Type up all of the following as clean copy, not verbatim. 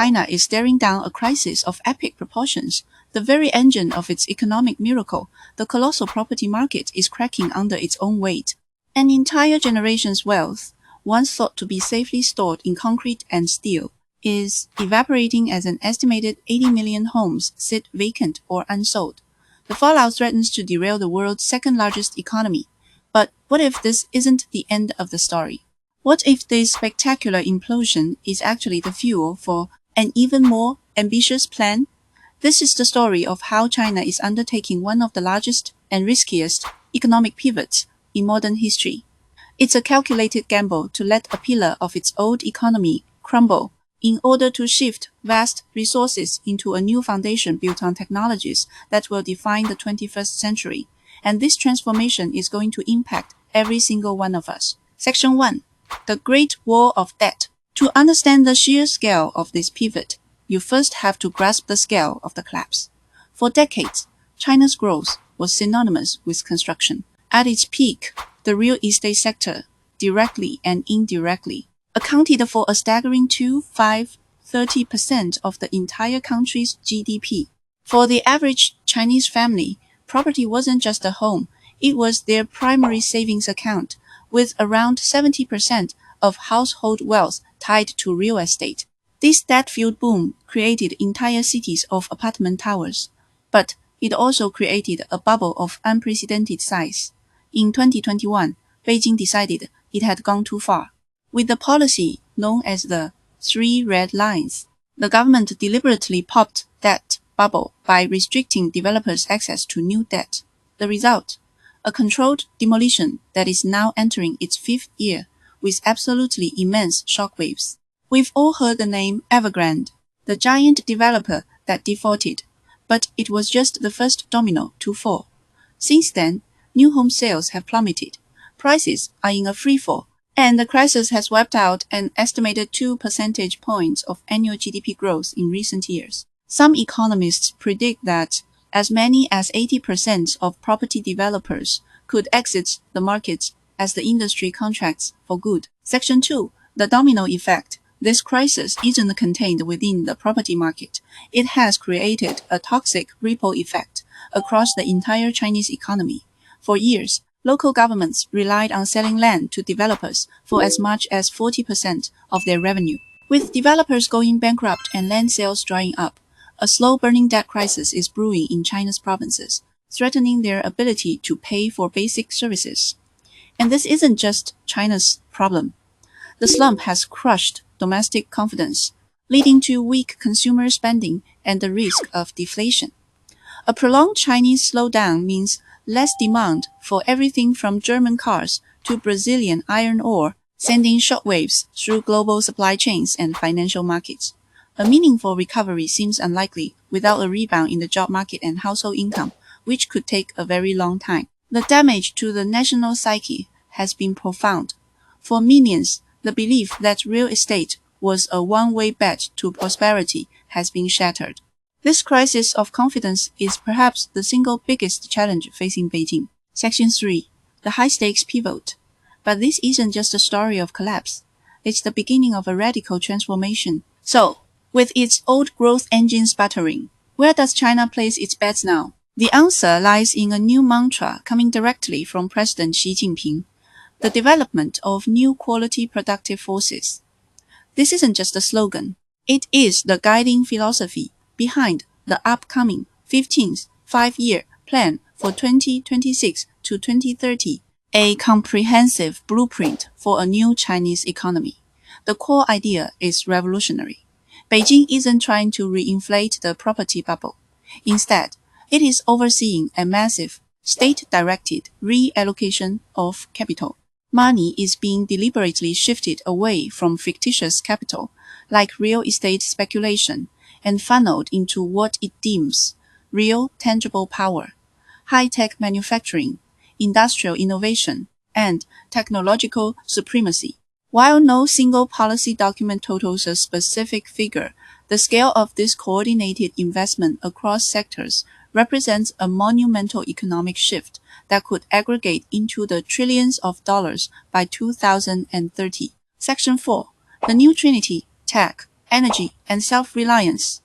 China is staring down a crisis of epic proportions. The very engine of its economic miracle, the colossal property market, is cracking under its own weight. An entire generation's wealth, once thought to be safely stored in concrete and steel, is evaporating as an estimated 80 million homes sit vacant or unsold. The fallout threatens to derail the world's second-largest economy. But what if this isn't the end of the story? What if this spectacular implosion is actually the fuel for an even more ambitious plan? This is the story of how China is undertaking one of the largest and riskiest economic pivots in modern history. It's a calculated gamble to let a pillar of its old economy crumble in order to shift vast resources into a new foundation built on technologies that will define the 21st century. And this transformation is going to impact every single one of us. Section 1. The Great Wall of Debt. To understand the sheer scale of this pivot, you first have to grasp the scale of the collapse. For decades, China's growth was synonymous with construction. At its peak, the real estate sector, directly and indirectly, accounted for a staggering 30% of the entire country's GDP. For the average Chinese family, property wasn't just a home, it was their primary savings account, with around 70% of household wealth tied to real estate. This debt-fueled boom created entire cities of apartment towers, but it also created a bubble of unprecedented size. In 2021, Beijing decided it had gone too far. With the policy known as the 3 Red Lines, the government deliberately popped that bubble by restricting developers' access to new debt. The result? A controlled demolition that is now entering its 5th year with absolutely immense shockwaves. We've all heard the name Evergrande, the giant developer that defaulted, but it was just the first domino to fall. Since then, new home sales have plummeted, prices are in a freefall, and the crisis has wiped out an estimated 2 percentage points of annual GDP growth in recent years. Some economists predict that as many as 80% of property developers could exit the market as the industry contracts for good. Section 2. The domino effect. This crisis isn't contained within the property market. It has created a toxic ripple effect across the entire Chinese economy. For years, local governments relied on selling land to developers for as much as 40% of their revenue. With developers going bankrupt and land sales drying up, a slow-burning debt crisis is brewing in China's provinces, threatening their ability to pay for basic services. And this isn't just China's problem. The slump has crushed domestic confidence, leading to weak consumer spending and the risk of deflation. A prolonged Chinese slowdown means less demand for everything from German cars to Brazilian iron ore, sending shockwaves through global supply chains and financial markets. A meaningful recovery seems unlikely without a rebound in the job market and household income, which could take a very long time. The damage to the national psyche has been profound. For millions, the belief that real estate was a one-way bet to prosperity has been shattered. This crisis of confidence is perhaps the single biggest challenge facing Beijing. Section 3. The high-stakes pivot. But this isn't just a story of collapse. It's the beginning of a radical transformation. So, with its old growth engine sputtering, where does China place its bets now? The answer lies in a new mantra coming directly from President Xi Jinping: the development of new quality productive forces. This isn't just a slogan. It is the guiding philosophy behind the upcoming 15th Five-Year Plan for 2026 to 2030, a comprehensive blueprint for a new Chinese economy. The core idea is revolutionary. Beijing isn't trying to reinflate the property bubble. Instead, it is overseeing a massive, state-directed reallocation of capital. Money is being deliberately shifted away from fictitious capital, like real estate speculation, and funneled into what it deems real, tangible power: high-tech manufacturing, industrial innovation, and technological supremacy. While no single policy document totals a specific figure, the scale of this coordinated investment across sectors represents a monumental economic shift that could aggregate into the trillions of dollars by 2030. Section 4. The new Trinity Tech, energy, and self-reliance.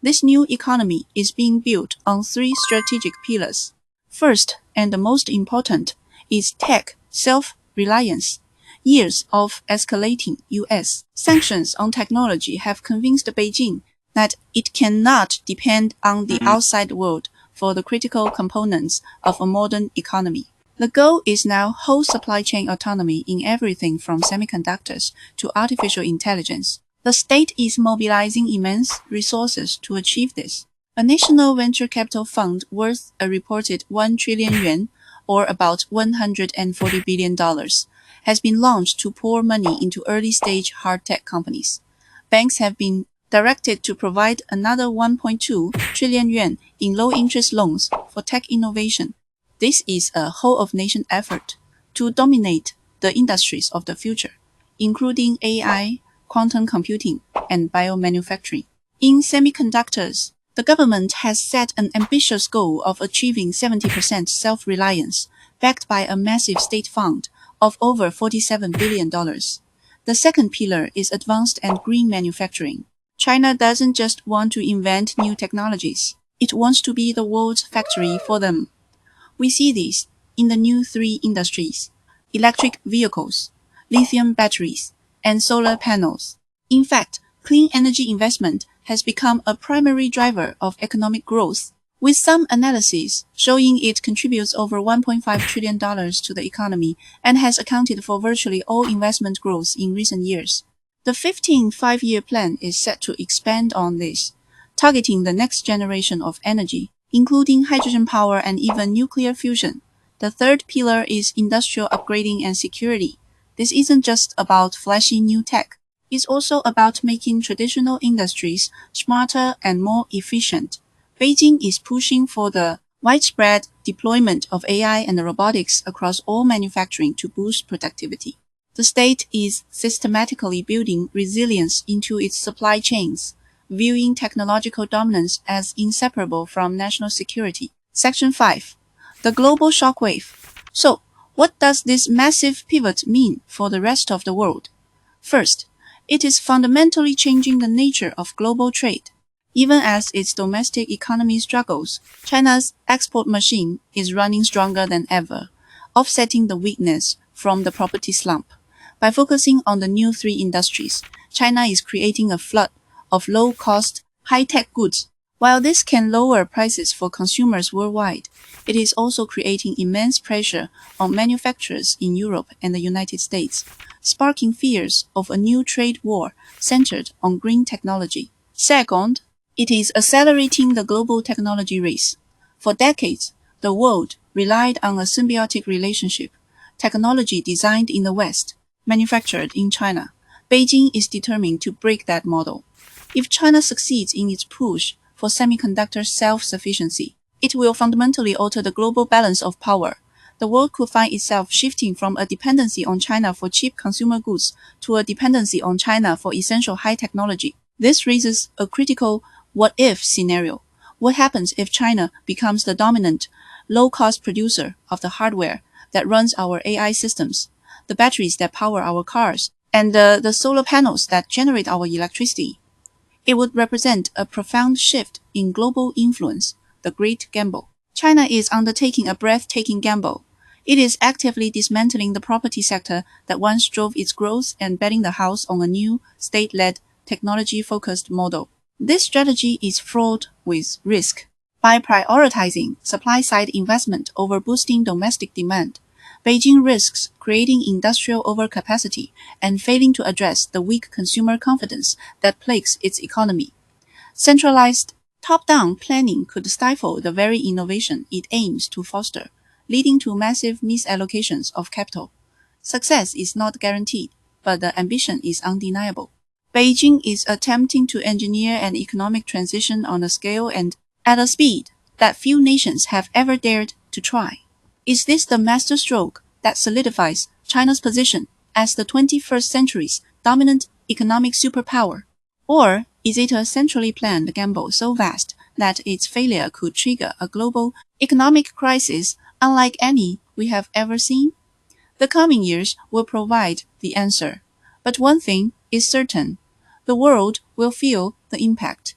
This new economy is being built on three strategic pillars. First, and the most important, is tech self-reliance. Years of escalating U.S. sanctions on technology have convinced Beijing that it cannot depend on the outside world for the critical components of a modern economy. The goal is now whole supply chain autonomy in everything from semiconductors to artificial intelligence. The state is mobilizing immense resources to achieve this. A national venture capital fund worth a reported 1 trillion yuan, or about $140 billion, has been launched to pour money into early-stage hard tech companies. Banks have been directed to provide another 1.2 trillion yuan in low-interest loans for tech innovation. This is a whole-of-nation effort to dominate the industries of the future, including AI, quantum computing, and biomanufacturing. In semiconductors, the government has set an ambitious goal of achieving 70% self-reliance, backed by a massive state fund of over $47 billion. The second pillar is advanced and green manufacturing. China doesn't just want to invent new technologies. It wants to be the world's factory for them. We see this in the new three industries: electric vehicles, lithium batteries, and solar panels. In fact, clean energy investment has become a primary driver of economic growth, with some analyses showing it contributes over $1.5 trillion to the economy and has accounted for virtually all investment growth in recent years. The 15th five-year plan is set to expand on this, targeting the next generation of energy, including hydrogen power and even nuclear fusion. The third pillar is industrial upgrading and security. This isn't just about flashy new tech. It's also about making traditional industries smarter and more efficient. Beijing is pushing for the widespread deployment of AI and robotics across all manufacturing to boost productivity. The state is systematically building resilience into its supply chains, viewing technological dominance as inseparable from national security. Section 5. The global shockwave. So, what does this massive pivot mean for the rest of the world? First, it is fundamentally changing the nature of global trade. Even as its domestic economy struggles, China's export machine is running stronger than ever, offsetting the weakness from the property slump. By focusing on the new three industries, China is creating a flood of low-cost, high-tech goods. While this can lower prices for consumers worldwide, it is also creating immense pressure on manufacturers in Europe and the United States, sparking fears of a new trade war centered on green technology. Second, it is accelerating the global technology race. For decades, the world relied on a symbiotic relationship: technology designed in the West, manufactured in China. Beijing is determined to break that model. If China succeeds in its push for semiconductor self-sufficiency, it will fundamentally alter the global balance of power. The world could find itself shifting from a dependency on China for cheap consumer goods to a dependency on China for essential high technology. This raises a critical what-if scenario. What happens if China becomes the dominant, low-cost producer of the hardware that runs our AI systems, the batteries that power our cars, and the solar panels that generate our electricity? It would represent a profound shift in global influence, the great gamble. China is undertaking a breathtaking gamble. It is actively dismantling the property sector that once drove its growth and betting the house on a new, state-led, technology-focused model. This strategy is fraught with risk. By prioritizing supply-side investment over boosting domestic demand, Beijing risks creating industrial overcapacity and failing to address the weak consumer confidence that plagues its economy. Centralized, top-down planning could stifle the very innovation it aims to foster, leading to massive misallocations of capital. Success is not guaranteed, but the ambition is undeniable. Beijing is attempting to engineer an economic transition on a scale and at a speed that few nations have ever dared to try. Is this the masterstroke that solidifies China's position as the 21st century's dominant economic superpower? Or is it a centrally planned gamble so vast that its failure could trigger a global economic crisis unlike any we have ever seen? The coming years will provide the answer. But one thing is certain: the world will feel the impact.